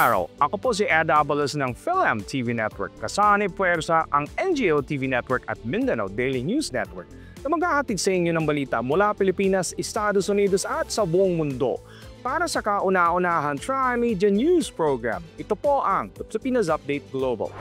araw, ako po si Ed Abalos ng Film TV Network. Kasama ni Puwersa ang NGO TV Network at Mindanao Daily News Network na mag-ahatid sa inyo ng balita mula Pilipinas, Estados Unidos at sa buong mundo. Para sa kauna-unahang Tri-Media News Program, ito po ang Pilipinas Update Global.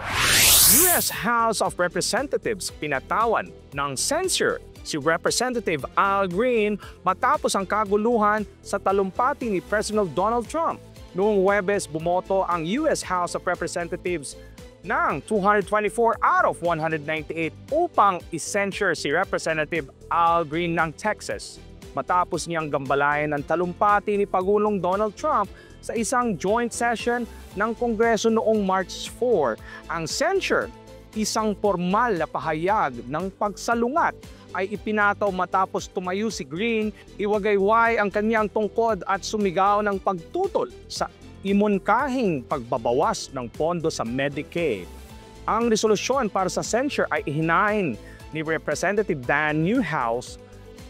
US House of Representatives pinatawan ng censure si Representative Al Green matapos ang kaguluhan sa talumpati ni President Donald Trump. Noong Huwebes, bumoto ang US House of Representatives ng 224 out of 198 upang i-censure si Representative Al Green ng Texas matapos niyang gambalayan ang talumpati ni Pangulong Donald Trump sa isang joint session ng Kongreso noong March 4. Ang censure, isang formal na pahayag ng pagsalungat, ay ipinataw matapos tumayo si Green, iwagayway ang kanyang tungkod at sumigaw ng pagtutol sa imunkahing pagbabawas ng pondo sa Medicaid. Ang resolusyon para sa censure ay ihinain ni Representative Dan Newhouse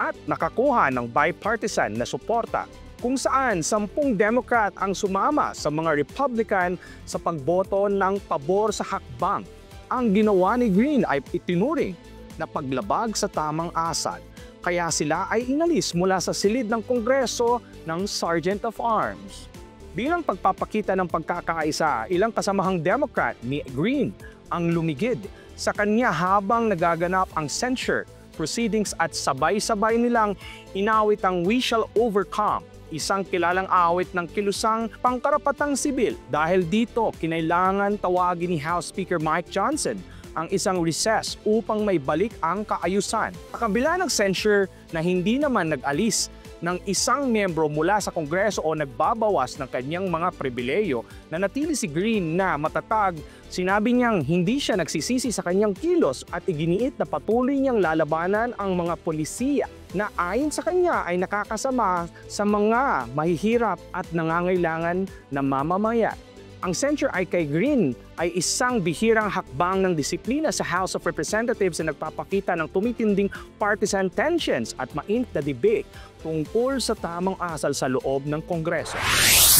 at nakakuha ng bipartisan na suporta kung saan 10 Democrat ang sumama sa mga Republican sa pagboto ng pabor sa hakbang. Ang ginawa ni Green ay itinuring na paglabag sa tamang asal, kaya sila ay inalis mula sa silid ng Kongreso ng Sergeant of Arms. Bilang pagpapakita ng pagkakaisa, ilang kasamahang Democrat ni Green ang lumigid sa kanya habang nagaganap ang censure proceedings at sabay-sabay nilang inawit ang We Shall Overcome, isang kilalang awit ng kilusang pangkarapatang sibil. Dahil dito, kinailangan tawagin ni House Speaker Mike Johnson ang isang recess upang may balik ang kaayusan. Sa kabila ng censure na hindi naman nag-alis ng isang miyembro mula sa Kongreso o nagbabawas ng kanyang mga pribileyo, na natili si Green na matatag. Sinabi niyang hindi siya nagsisisi sa kanyang kilos at iginiit na patuloy niyang lalabanan ang mga polisiya na ayon sa kanya ay nakakasama sa mga mahihirap at nangangailangan na mamamayan. Ang censure ay kay Green ay isang bihirang hakbang ng disiplina sa House of Representatives na nagpapakita ng tumitinding partisan tensions at mainit na debate tungkol sa tamang asal sa loob ng Kongreso.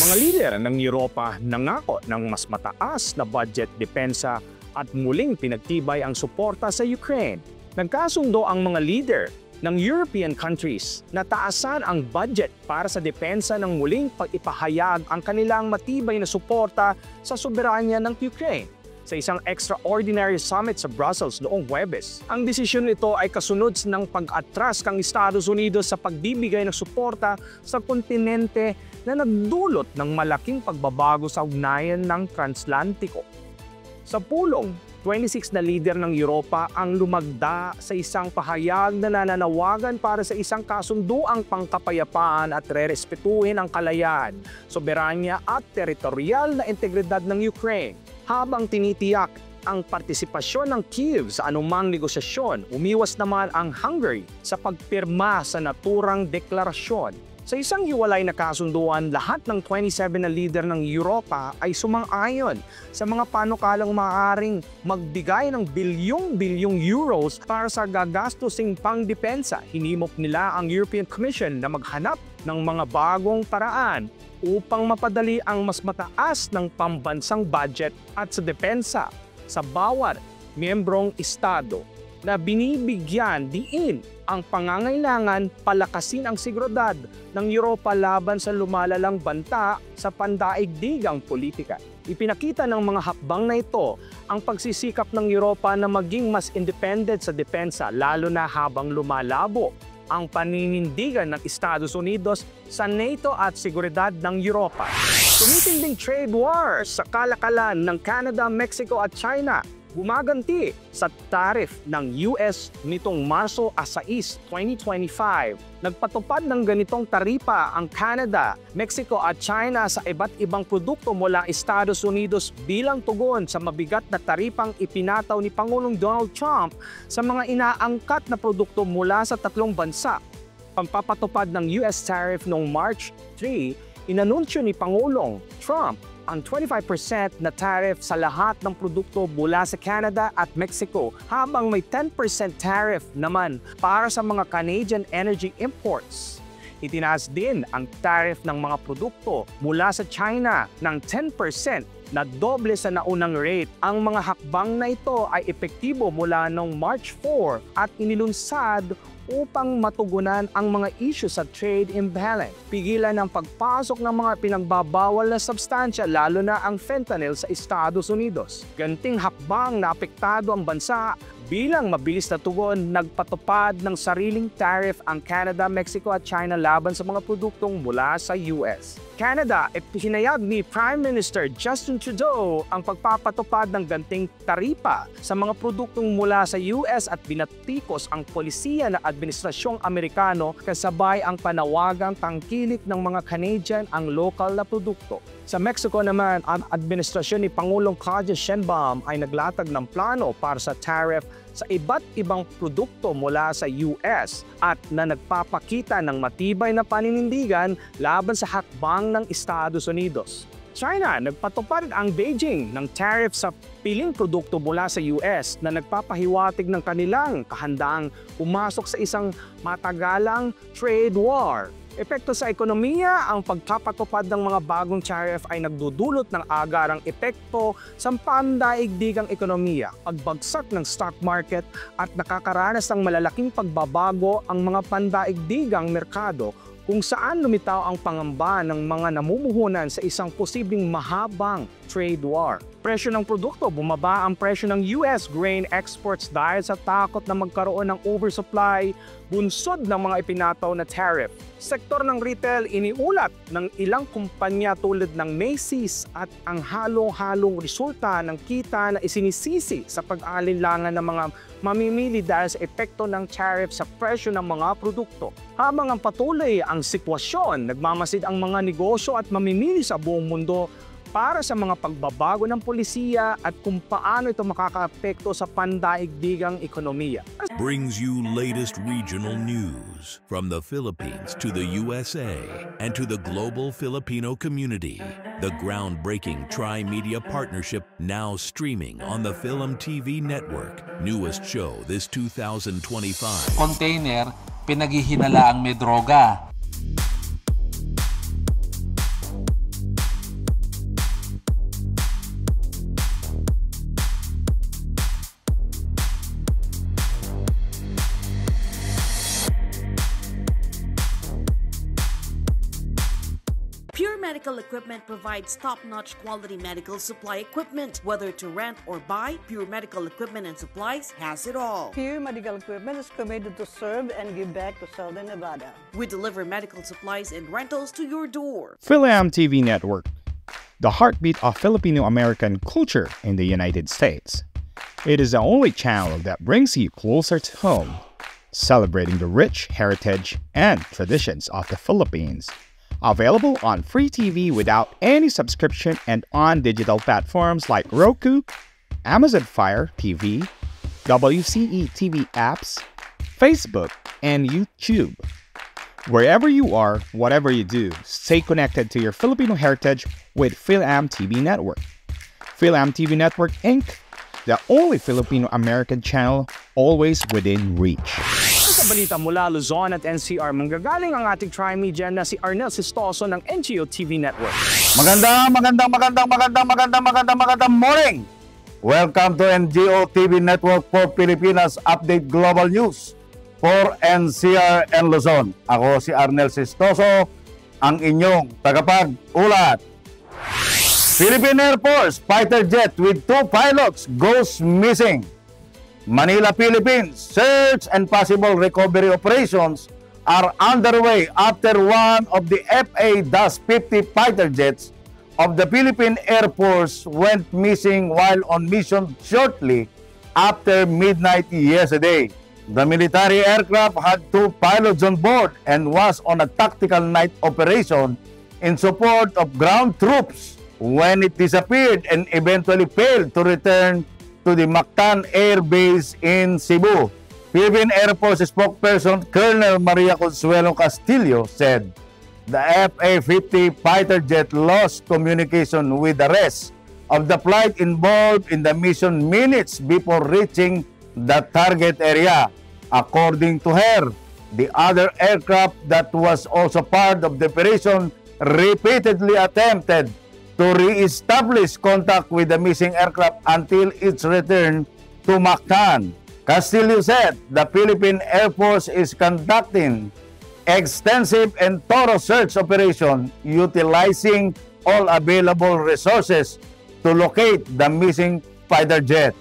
Mga lider ng Europa nangako ng mas mataas na budget depensa at muling pinagtibay ang suporta sa Ukraine. Nagkasundo ang mga leader ng European countries na taasan ang budget para sa depensa ng muling pag-ipahayag ang kanilang matibay na suporta sa soberanya ng Ukraine sa isang extraordinary summit sa Brussels noong Huwebes. Ang desisyon nito ay kasunod ng pag-atras ng Estados Unidos sa pagbibigay ng suporta sa kontinente na nagdulot ng malaking pagbabago sa ugnayan ng transatlantiko. Sa pulong, 26 na lider ng Europa ang lumagda sa isang pahayag na nananawagan para sa isang kasunduang pangkapayapaan at rerespetuhin ang kalayaan, soberanya at teritorial na integridad ng Ukraine. Habang tinitiyak ang partisipasyon ng Kyiv sa anumang negosasyon, umiwas naman ang Hungary sa pagpirma sa naturang deklarasyon. Sa isang hiwalay na kasunduan, lahat ng 27 na lider ng Europa ay sumang-ayon sa mga panukalang maaaring magbigay ng bilyong-bilyong euros para sa gagastusing pangdepensa. Hinimok nila ang European Commission na maghanap ng mga bagong paraan upang mapadali ang mas mataas ng pambansang budget at sa depensa sa bawat miyembrong estado na binibigyan diin ang pangangailangan palakasin ang seguridad ng Europa laban sa lumalalang banta sa pandaigdigang politika. Ipinakita ng mga hakbang na ito ang pagsisikap ng Europa na maging mas independent sa depensa, lalo na habang lumalabo ang paninindigan ng Estados Unidos sa NATO at seguridad ng Europa. Tumitinding trade war sa kalakalan ng Canada, Mexico at China gumaganti sa tariff ng US nitong Marso 6, 2025. Nagpatupad ng ganitong taripa ang Canada, Mexico at China sa iba't ibang produkto mula Estados Unidos bilang tugon sa mabigat na taripang ipinataw ni Pangulong Donald Trump sa mga inaangkat na produkto mula sa tatlong bansa. Pagpapatupad ng US tariff noong March 3, inanunsyo ni Pangulong Trump ang 25% na tariff sa lahat ng produkto mula sa Canada at Mexico, habang may 10% tariff naman para sa mga Canadian energy imports. Itinaas din ang tariff ng mga produkto mula sa China ng 10% na doble sa naunang rate. Ang mga hakbang na ito ay epektibo mula noong March 4 at inilunsad upang matugunan ang mga issue sa trade imbalance. Pigilan ang pagpasok ng mga pinagbabawal na substansya lalo na ang fentanyl sa Estados Unidos. Ganting hakbang na apektado ang bansa bilang mabilis na tugon, nagpatupad ng sariling tariff ang Canada, Mexico at China laban sa mga produktong mula sa US. Canada, ipinahayag ni Prime Minister Justin Trudeau ang pagpapatupad ng ganting taripa sa mga produktong mula sa US at binatikos ang polisiya ng administrasyong Amerikano kasabay ang panawagang tangkilik ng mga Canadian ang lokal na produkto. Sa Mexico naman, ang administrasyon ni Pangulong Claudia Sheinbaum ay naglatag ng plano para sa tariff sa iba't ibang produkto mula sa US at na nagpapakita ng matibay na paninindigan laban sa hakbang ng Estados Unidos. China, nagpatupad ang Beijing ng tariff sa piling produkto mula sa US na nagpapahiwatig ng kanilang kahandaang pumasok sa isang matagalang trade war. Epekto sa ekonomiya, ang pagpapatupad ng mga bagong tariff ay nagdudulot ng agarang epekto sa pandaigdigang ekonomiya, pagbagsak ng stock market at nakakaranas ng malalaking pagbabago ang mga pandaigdigang merkado kung saan lumitaw ang pangamba ng mga namumuhunan sa isang posibleng mahabang trade war. Presyo ng produkto, bumaba ang presyo ng US grain exports dahil sa takot na magkaroon ng oversupply, bunsod ng mga ipinataw na tariff. Sektor ng retail, iniulat ng ilang kumpanya tulad ng Macy's at ang halong-halong resulta ng kita na isinisisi sa pag-alinlangan ng mga mamimili dahil sa epekto ng tariff sa presyo ng mga produkto. Habang ang patuloy ang sitwasyon, nagmamasid ang mga negosyo at mamimili sa buong mundo para sa mga pagbabago ng polisiya at kung paano ito makakaapekto sa pandaigdigang ekonomiya. Brings you latest regional news from the Philippines to the USA and to the global Filipino community. The groundbreaking Tri-Media Partnership now streaming on the Film TV Network. Newest show this 2025. Container, pinaghihinalaang may droga. Pure Medical Equipment provides top-notch quality medical supply equipment. Whether to rent or buy, Pure Medical Equipment and Supplies has it all. Pure Medical Equipment is committed to serve and give back to Southern Nevada. We deliver medical supplies and rentals to your door. Film TV Network, the heartbeat of Filipino-American culture in the United States. It is the only channel that brings you closer to home, celebrating the rich heritage and traditions of the Philippines. Available on free TV without any subscription and on digital platforms like Roku, Amazon Fire TV, WCE TV apps, Facebook, and YouTube. Wherever you are, whatever you do, stay connected to your Filipino heritage with Film TV Network. Film TV Network Inc., the only Filipino-American channel always within reach. Sa balita mula Luzon at NCR, manggagaling ang ating Tri-Media na si Arnel Sistoso ng NGO TV Network. Magandang morning! Welcome to NGO TV Network for Pilipinas Update Global News for NCR and Luzon. Ako si Arnel Sistoso, ang inyong tagapag-ulat. Philippine Air Force fighter jet with 2 pilots goes missing. Manila, Philippines, search and possible recovery operations are underway after one of the FA-50 fighter jets of the Philippine Air Force went missing while on mission shortly after midnight yesterday. The military aircraft had 2 pilots on board and was on a tactical night operation in support of ground troops when it disappeared and eventually failed to return to the Mactan Air Base in Cebu. Philippine Air Force spokesperson Colonel Maria Consuelo Castillo said the FA-50 fighter jet lost communication with the rest of the flight involved in the mission minutes before reaching the target area. According to her, The other aircraft that was also part of the operation repeatedly attempted to re-establish contact with the missing aircraft until its return to Mactan. Castillo said the Philippine Air Force is conducting extensive and thorough search operation utilizing all available resources to locate the missing fighter jet.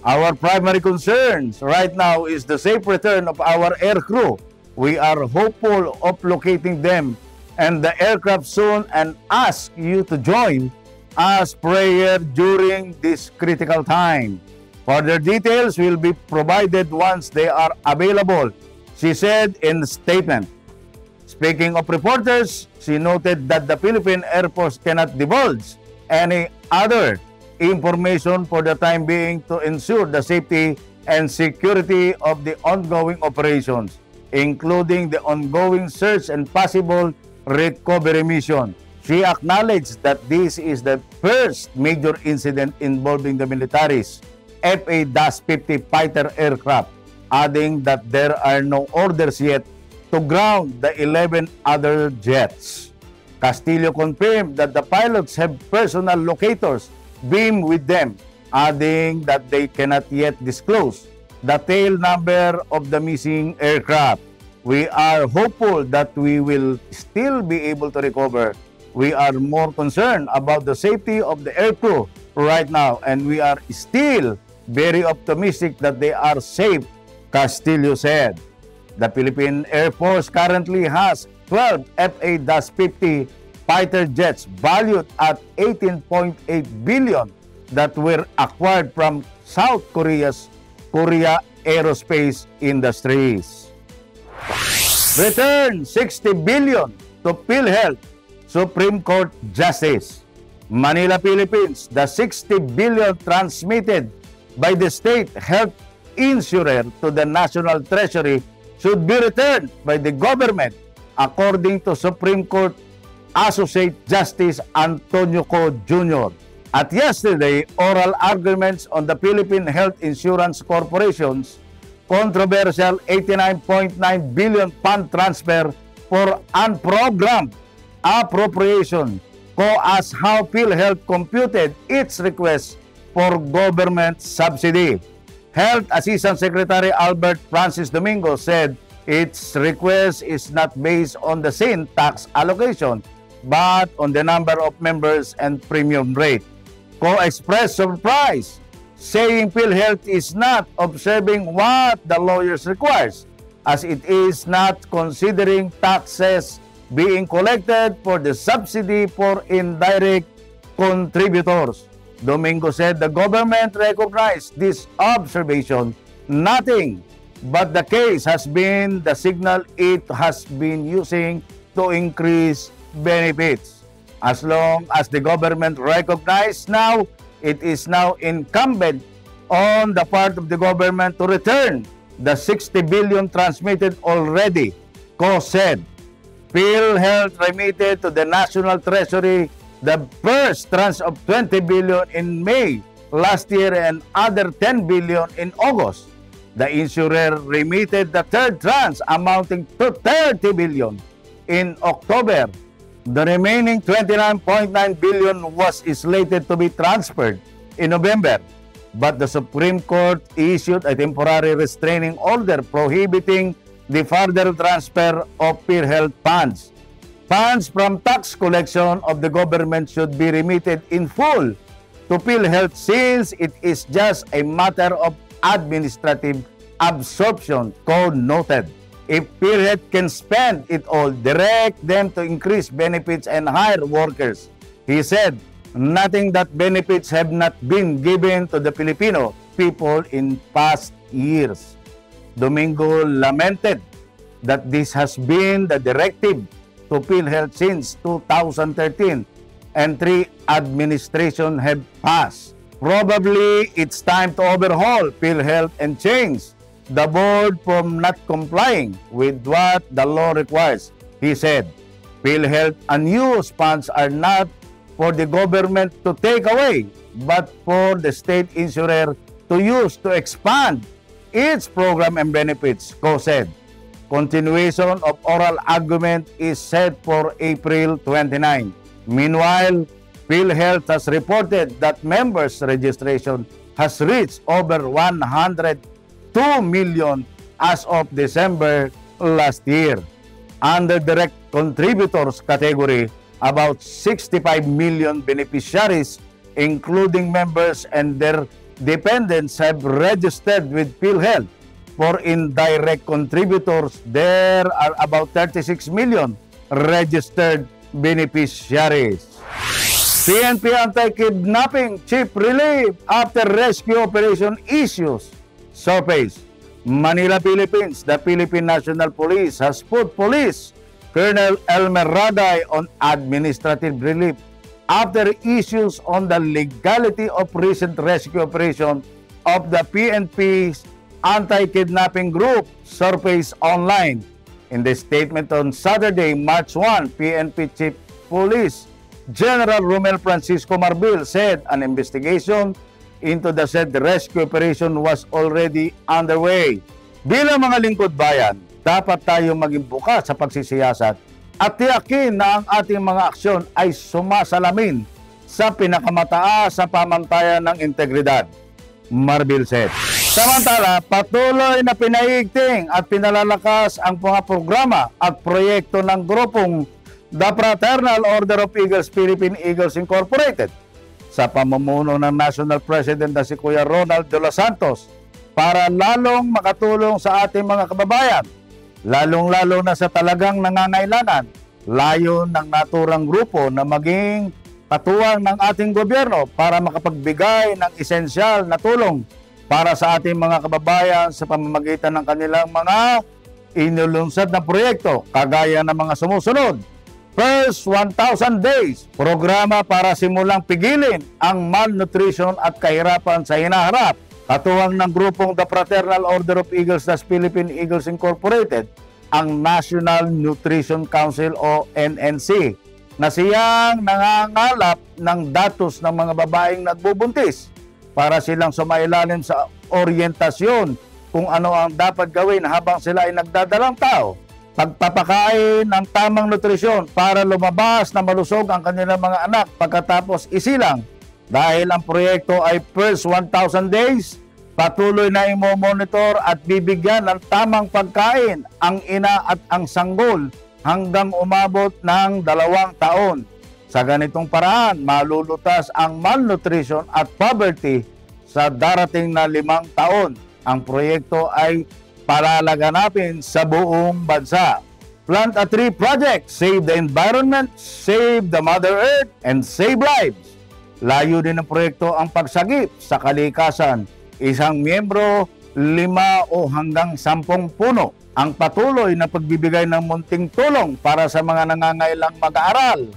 Our primary concerns right now is the safe return of our air crew. We are hopeful of locating them and the aircraft soon and ask you to join us prayer during this critical time. Further details will be provided once they are available, she said in the statement. Speaking of reporters, she noted that the Philippine Air Force cannot divulge any other information for the time being to ensure the safety and security of the ongoing operations, including the ongoing search and possible recovery mission. She acknowledged that this is the first major incident involving the military's FA-50 fighter aircraft, adding that there are no orders yet to ground the 11 other jets. Castillo confirmed that the pilots have personal locators beam with them, adding that they cannot yet disclose the tail number of the missing aircraft. We are hopeful that we will still be able to recover. We are more concerned about the safety of the aircrew right now, and we are still very optimistic that they are safe, Castillo said. The Philippine Air Force currently has 12 FA-50 fighter jets valued at 18.8 billion that were acquired from South Korea's Korea Aerospace Industries. Return 60 billion to PhilHealth, Supreme Court Justice. Manila, Philippines, the 60 billion transmitted by the state health insurer to the National Treasury should be returned by the government, according to Supreme Court Associate Justice Antonio Co. Jr. At yesterday, oral arguments on the Philippine Health Insurance Corporation's controversial 89.9 billion fund transfer for unprogrammed appropriation co-asked how PhilHealth computed its request for government subsidy. Health Assistant Secretary Albert Francis Domingo said its request is not based on the same tax allocation but on the number of members and premium rate. Co expressed surprise, saying PhilHealth is not observing what the lawyers requires, as it is not considering taxes being collected for the subsidy for indirect contributors. Domingo said the government recognized this observation. Nothing but the case has been the signal it has been using to increase benefits. As long as the government recognizes now, it is now incumbent on the part of the government to return the 60 billion transmitted already, Co said. PhilHealth remitted to the National Treasury the first tranche of 20 billion in May last year and other 10 billion in August. The insurer remitted the third tranche amounting to 30 billion in October. The remaining 29.9 billion was slated to be transferred in November, but the Supreme Court issued a temporary restraining order prohibiting the further transfer of PhilHealth funds. Funds from tax collection of the government should be remitted in full to PhilHealth since it is just a matter of administrative absorption, Co noted. If PhilHealth can spend it all, direct them to increase benefits and hire workers. He said, nothing that benefits have not been given to the Filipino people in past years. Domingo lamented that this has been the directive to PhilHealth since 2013 and 3 administrations have passed. Probably it's time to overhaul PhilHealth and change the board from not complying with what the law requires, he said. PhilHealth unused funds are not for the government to take away, but for the state insurer to use to expand its program and benefits, Co said. Continuation of oral argument is set for April 29. Meanwhile, PhilHealth has reported that members' registration has reached over 102 million as of December last year. Under direct contributors category, about 65 million beneficiaries, including members and their dependents, have registered with PhilHealth. For indirect contributors, there are about 36 million registered beneficiaries. PNP anti-kidnapping chief relief after rescue operation issues surface. Manila, Philippines. The Philippine National Police has put Police Colonel Elmer Raday on administrative relief after issues on the legality of recent rescue operation of the PNP's anti-kidnapping group surfaced online. In the statement on Saturday, March 1, PNP Chief Police General Romel Francisco Marbil said an investigation into the said rescue operation was already underway. Bilang mga lingkod bayan, dapat tayo maging bukas sa pagsisiyasat at tiyakin na ang ating mga aksyon ay sumasalamin sa pinakamataas sa pamantayan ng integridad, Marbil said. Samantala, patuloy na pinaigting at pinalalakas ang mga programa at proyekto ng grupong The Fraternal Order of Eagles Philippine Eagles Incorporated sa pamumuno ng National President na si Kuya Ronald de los Santos para lalong makatulong sa ating mga kababayan, lalong-lalo na sa talagang nangangailangan. Layo ng naturang grupo na maging katuwang ng ating gobyerno para makapagbigay ng esensyal na tulong para sa ating mga kababayan sa pamamagitan ng kanilang mga inulunsad na proyekto, kagaya ng mga sumusunod. First 1,000 Days, programa para simulang pigilin ang malnutrition at kahirapan sa hinaharap. Katuwang ng grupong The Fraternal Order of Eagles das Philippine Eagles Incorporated, ang National Nutrition Council o NNC, na siyang nangangalap ng datos ng mga babaeng nagbubuntis para silang sumailalim sa oryentasyon kung ano ang dapat gawin habang sila ay nagdadalang tao. Pagpapakain ng tamang nutrisyon para lumabas na malusog ang kanilang mga anak pagkatapos isilang. Dahil ang proyekto ay first 1,000 days, patuloy na imo-monitor at bibigyan ng tamang pagkain ang ina at ang sanggol hanggang umabot ng 2 taon. Sa ganitong paraan, malulutas ang malnutrition at poverty sa darating na 5 taon. Ang proyekto ay palalaganapin sa buong bansa. Plant a Tree Project, save the environment, save the Mother Earth, and save lives. Layo din ng proyekto ang pagsagip sa kalikasan. Isang miyembro, 5 o hanggang 10 puno. Ang patuloy na pagbibigay ng munting tulong para sa mga nangangailang mag-aaral,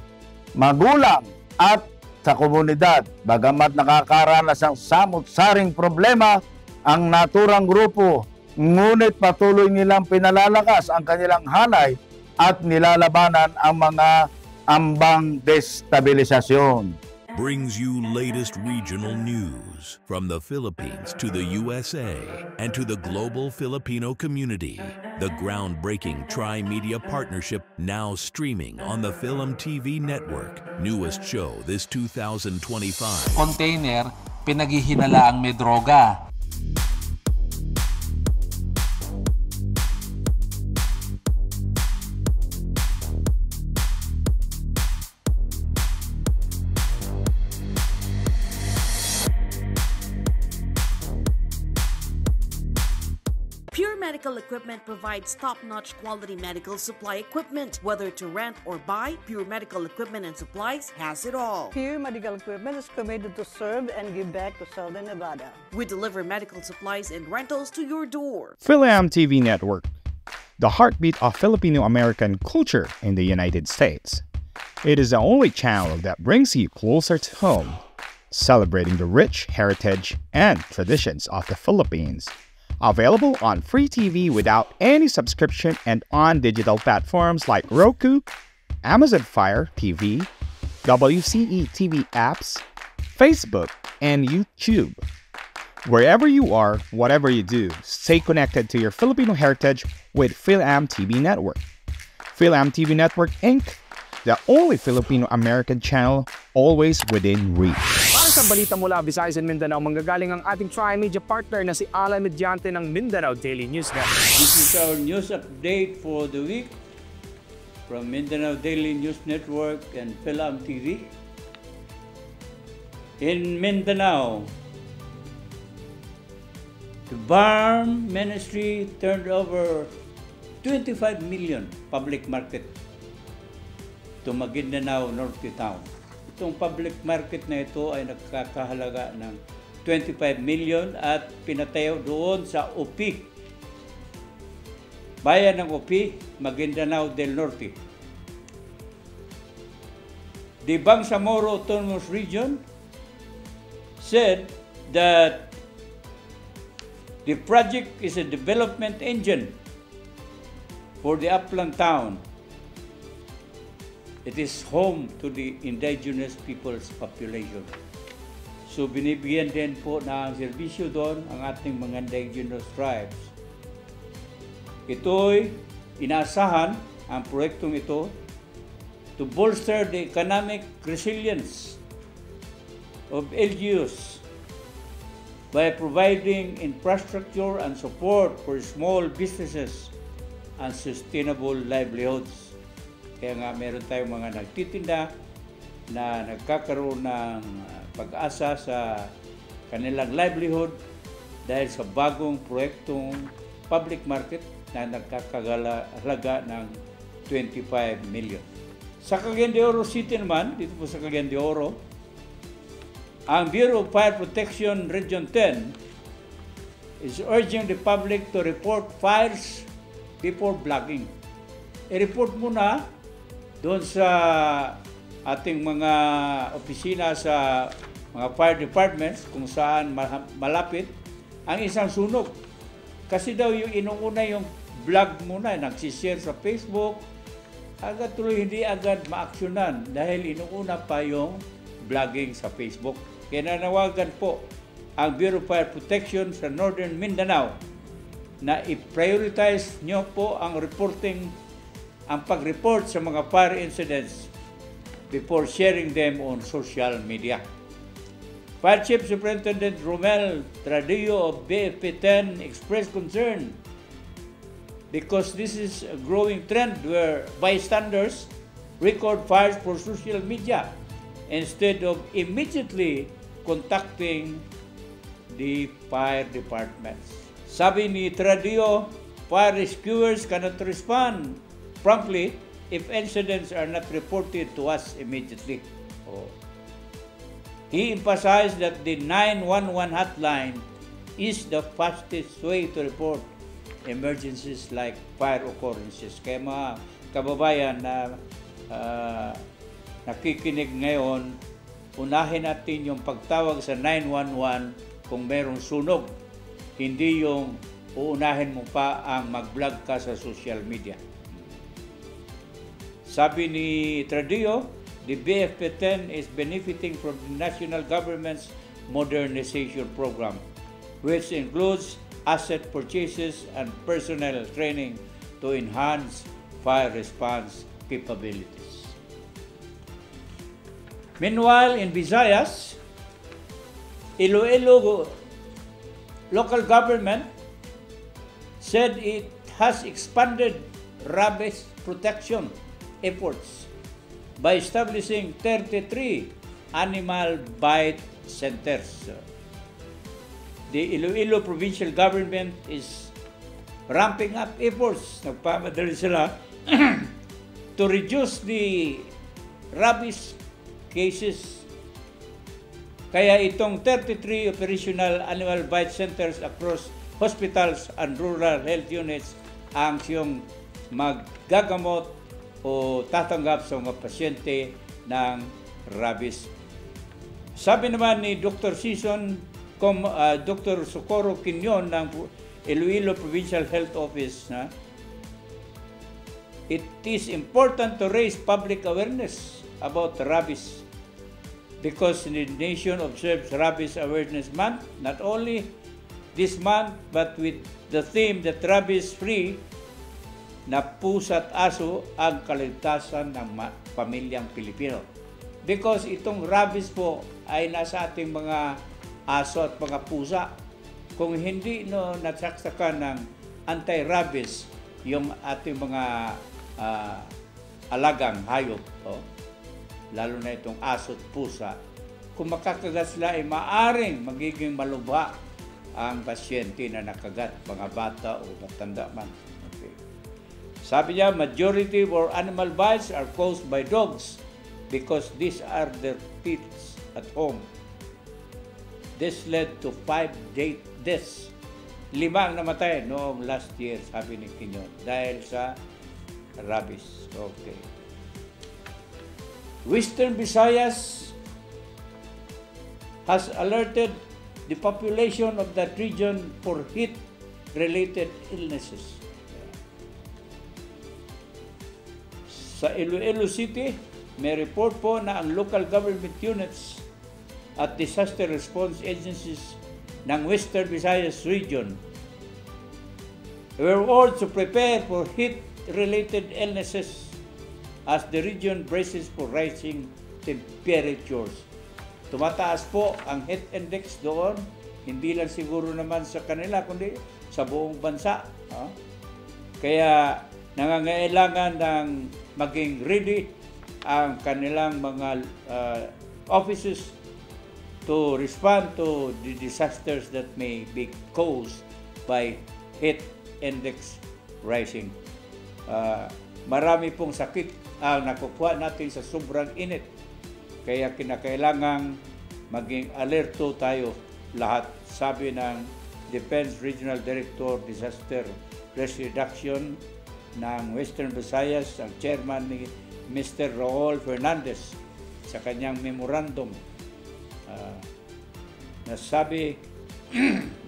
magulang at sa komunidad. Bagamat nakakaranas ng samot-saring problema ang naturang grupo, ngunit patuloy nilang pinalalakas ang kanilang hanay at nilalabanan ang mga ambang destabilisasyon. Brings you latest regional news from the Philippines to the USA and to the global Filipino community. The groundbreaking Tri-Media Partnership now streaming on the Film TV network. Newest show this 2025. Container, pinaghihinalaang may droga. Pure Medical Equipment provides top-notch quality medical supply equipment. Whether to rent or buy, Pure Medical Equipment and Supplies has it all. Pure Medical Equipment is committed to serve and give back to Southern Nevada. We deliver medical supplies and rentals to your door. Philam TV Network, the heartbeat of Filipino-American culture in the United States. It is the only channel that brings you closer to home, celebrating the rich heritage and traditions of the Philippines. Available on free TV without any subscription and on digital platforms like Roku, Amazon Fire TV, WCE TV apps, Facebook, and YouTube. Wherever you are, whatever you do, stay connected to your Filipino heritage with PhilAm TV Network. PhilAm TV Network Inc., the only Filipino-American channel always within reach. Para sa balita mula Visayas and Mindanao, manggagaling ang ating Tri-Media partner na si Alan Mediante ng Mindanao Daily News Network. This is our news update for the week from Mindanao Daily News Network and PhilAm TV. In Mindanao, the BARM Ministry turned over 25 million public market to Maguindanao Norte Town. Itong public market na ito ay nagkakahalaga ng 25 million at pinatayo doon sa UP, bayan ng UP, Maguindanao del Norte. The Bangsamoro Autonomous Region said that the project is a development engine for the upland town. It is home to the indigenous people's population. So binibigyan din po ng serbisyo doon ang ating mga indigenous tribes. Ito'y inaasahan ang proyektong ito to bolster the economic resilience of LGUs by providing infrastructure and support for small businesses and sustainable livelihoods. Kaya nga meron tayong mga nagtitinda na nagkakaroon ng pag-asa sa kanilang livelihood dahil sa bagong proyektong public market na nagkakahalaga ng 25 million. Sa Cagayan de Oro City naman, dito po sa Cagayan de Oro, ang Bureau of Fire Protection Region 10 is urging the public to report fires before vlogging. I-report muna doon sa ating mga opisina sa mga fire departments kung saan malapit ang isang sunog. Kasi daw yung inuuna yung vlog muna, nagsishare sa Facebook, agad tuloy hindi agad maaksyonan dahil inuuna pa yung vlogging sa Facebook. Kaya nanawagan po ang Bureau of Fire Protection sa Northern Mindanao na i-prioritize nyo po ang pag-report sa mga fire incidents before sharing them on social media. Fire Chief Superintendent Romel Tradillo of BFP-10 expressed concern because this is a growing trend where bystanders record fires for social media instead of immediately contacting the fire departments. Sabi ni Tradillo, fire rescuers cannot respond promptly if incidents are not reported to us immediately. He emphasized that the 911 hotline is the fastest way to report emergencies like fire occurrences. Kaya mga kababayan na nakikinig ngayon, unahin natin yung pagtawag sa 911 kung mayroong sunog. Hindi yung uunahin mo pa ang mag-vlog ka sa social media. Sabi ni Tradillo, the BFP-10 is benefiting from the national government's modernization program, which includes asset purchases and personnel training to enhance fire response capabilities. Meanwhile, in Visayas, Iloilo local government said it has expanded rabies protection efforts by establishing 33 animal bite centers. The Iloilo provincial government is ramping up efforts, nagpamadali sila, to reduce the rabies cases. Kaya itong 33 operational animal bite centers across hospitals and rural health units ang siyang maggagamot o tatanggap sa mga pasyente ng rabies. Sabi naman ni Dr. Dr. Socorro Quinyon ng Iloilo Provincial Health Office na it is important to raise public awareness about rabies because the nation observes Rabies Awareness Month, not only this month, but with the theme that rabies-free na pusa at aso ang kaligtasan ng pamilyang Pilipino. Because itong rabies po ay nasa ating mga aso at mga pusa. Kung hindi nasaksakan ng anti-rabies yung ating mga alagang hayop, lalo na itong aso at pusa, kung makakagat sila ay maaring magiging malubha ang pasyente na nakagat, mga bata o matanda man. Okay. Sabi niya, majority of our animal bites are caused by dogs because these are their pets at home. This led to 5 deaths. 5 ang namatay noong last year, sabi ni Quinon, dahil sa rabies. Okay. Western Visayas has alerted the population of that region for heat-related illnesses. Sa Iloilo City, may report po na ang local government units at disaster response agencies ng Western Visayas region were ordered to prepare for heat-related illnesses as the region braces for rising temperatures. Tumataas po ang heat index doon, hindi lang siguro naman sa kanila, kundi sa buong bansa. Kaya nangangailangan ng maging ready ang kanilang mga offices to respond to the disasters that may be caused by heat index rising. Marami pong sakit ang nakukuha natin sa sobrang init. Kaya kinakailangang maging alerto tayo lahat. Sabi ng Defense Regional Director Disaster Risk Reduction ng Western Visayas, ang chairman ni Mr. Raul Fernandez sa kanyang memorandum. Nasabi,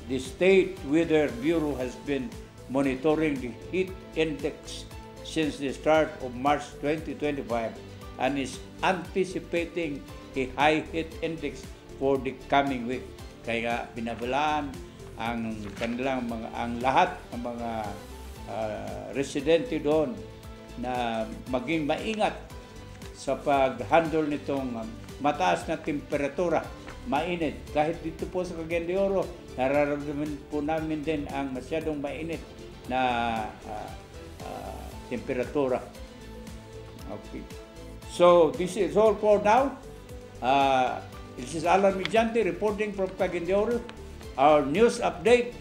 the State Weather Bureau has been monitoring the heat index since the start of March 2025 and is anticipating a high heat index for the coming week. Kaya binabalaan ang kanilang ang lahat ng mga residente doon na maging maingat sa pag-handle nitong mataas na temperatura, mainit. Kahit dito po sa Cagayan de Oro, nararamdaman po namin din ang masyadong mainit na temperatura. Okay. So, this is all for now. This is Alan Mijante reporting from Cagayan de Oro. Our news update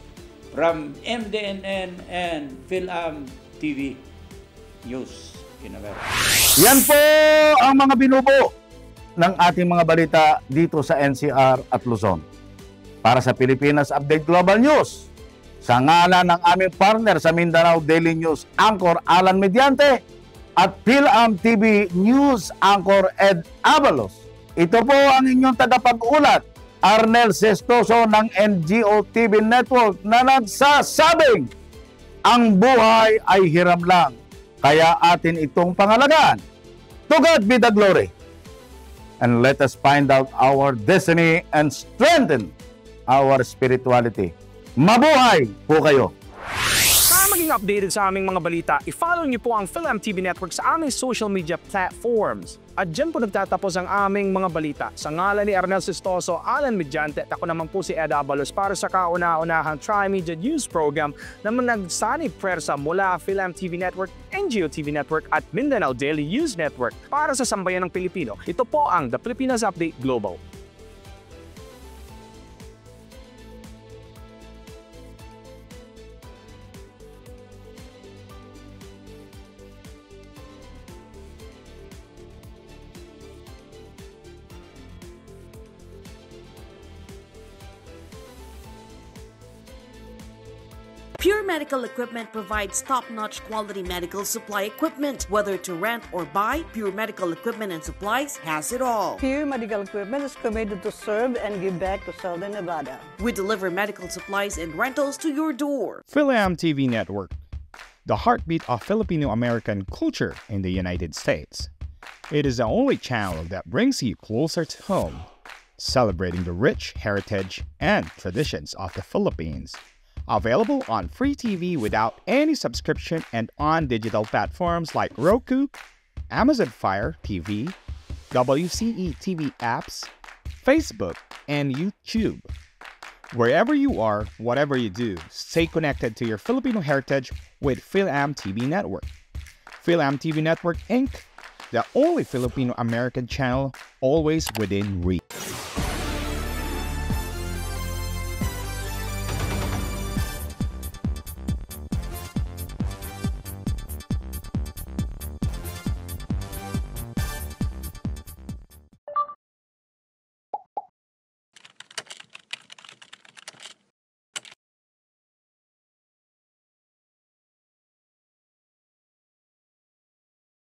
from MDNN and Philam TV News in America. Yan po ang mga binubo ng ating mga balita dito sa NCR at Luzon. Para sa Pilipinas Update Global News, sa ngalan ng aming partner sa Mindanao Daily News Anchor Alan Mediante at Philam TV News Anchor Ed Avalos. Ito po ang inyong tagapag-ulat, Arnel Sestoso ng NGO TV Network na nagsasabing, ang buhay ay hiram lang, kaya atin itong pangalagaan. To God be the glory. And let us find out our destiny and strengthen our spirituality. Mabuhay po kayo! Para maging updated sa aming mga balita, i-follow niyo po ang Philam TV Network sa aming social media platforms. At dyan po nagtatapos ang aming mga balita. Sa ngalan ni Arnel Sestoso, Alan Mediante, at ako naman po si Ed Avalos para sa kauna-unahang Tri-Media News Program na nagsanib pwersa mula Philam TV Network, NGO TV Network at Mindanao Daily News Network para sa sambayan ng Pilipino. Ito po ang The Pilipinas Update Global. Pure Medical Equipment provides top-notch quality medical supply equipment. Whether to rent or buy, Pure Medical Equipment and Supplies has it all. Pure Medical Equipment is committed to serve and give back to Southern Nevada. We deliver medical supplies and rentals to your door. Philam TV Network, the heartbeat of Filipino-American culture in the United States. It is the only channel that brings you closer to home, celebrating the rich heritage and traditions of the Philippines. Available on free TV without any subscription and on digital platforms like Roku, Amazon Fire TV, WCE TV apps, Facebook, and YouTube. Wherever you are, whatever you do, stay connected to your Filipino heritage with Philam TV Network. Philam TV Network Inc., the only Filipino-American channel always within reach.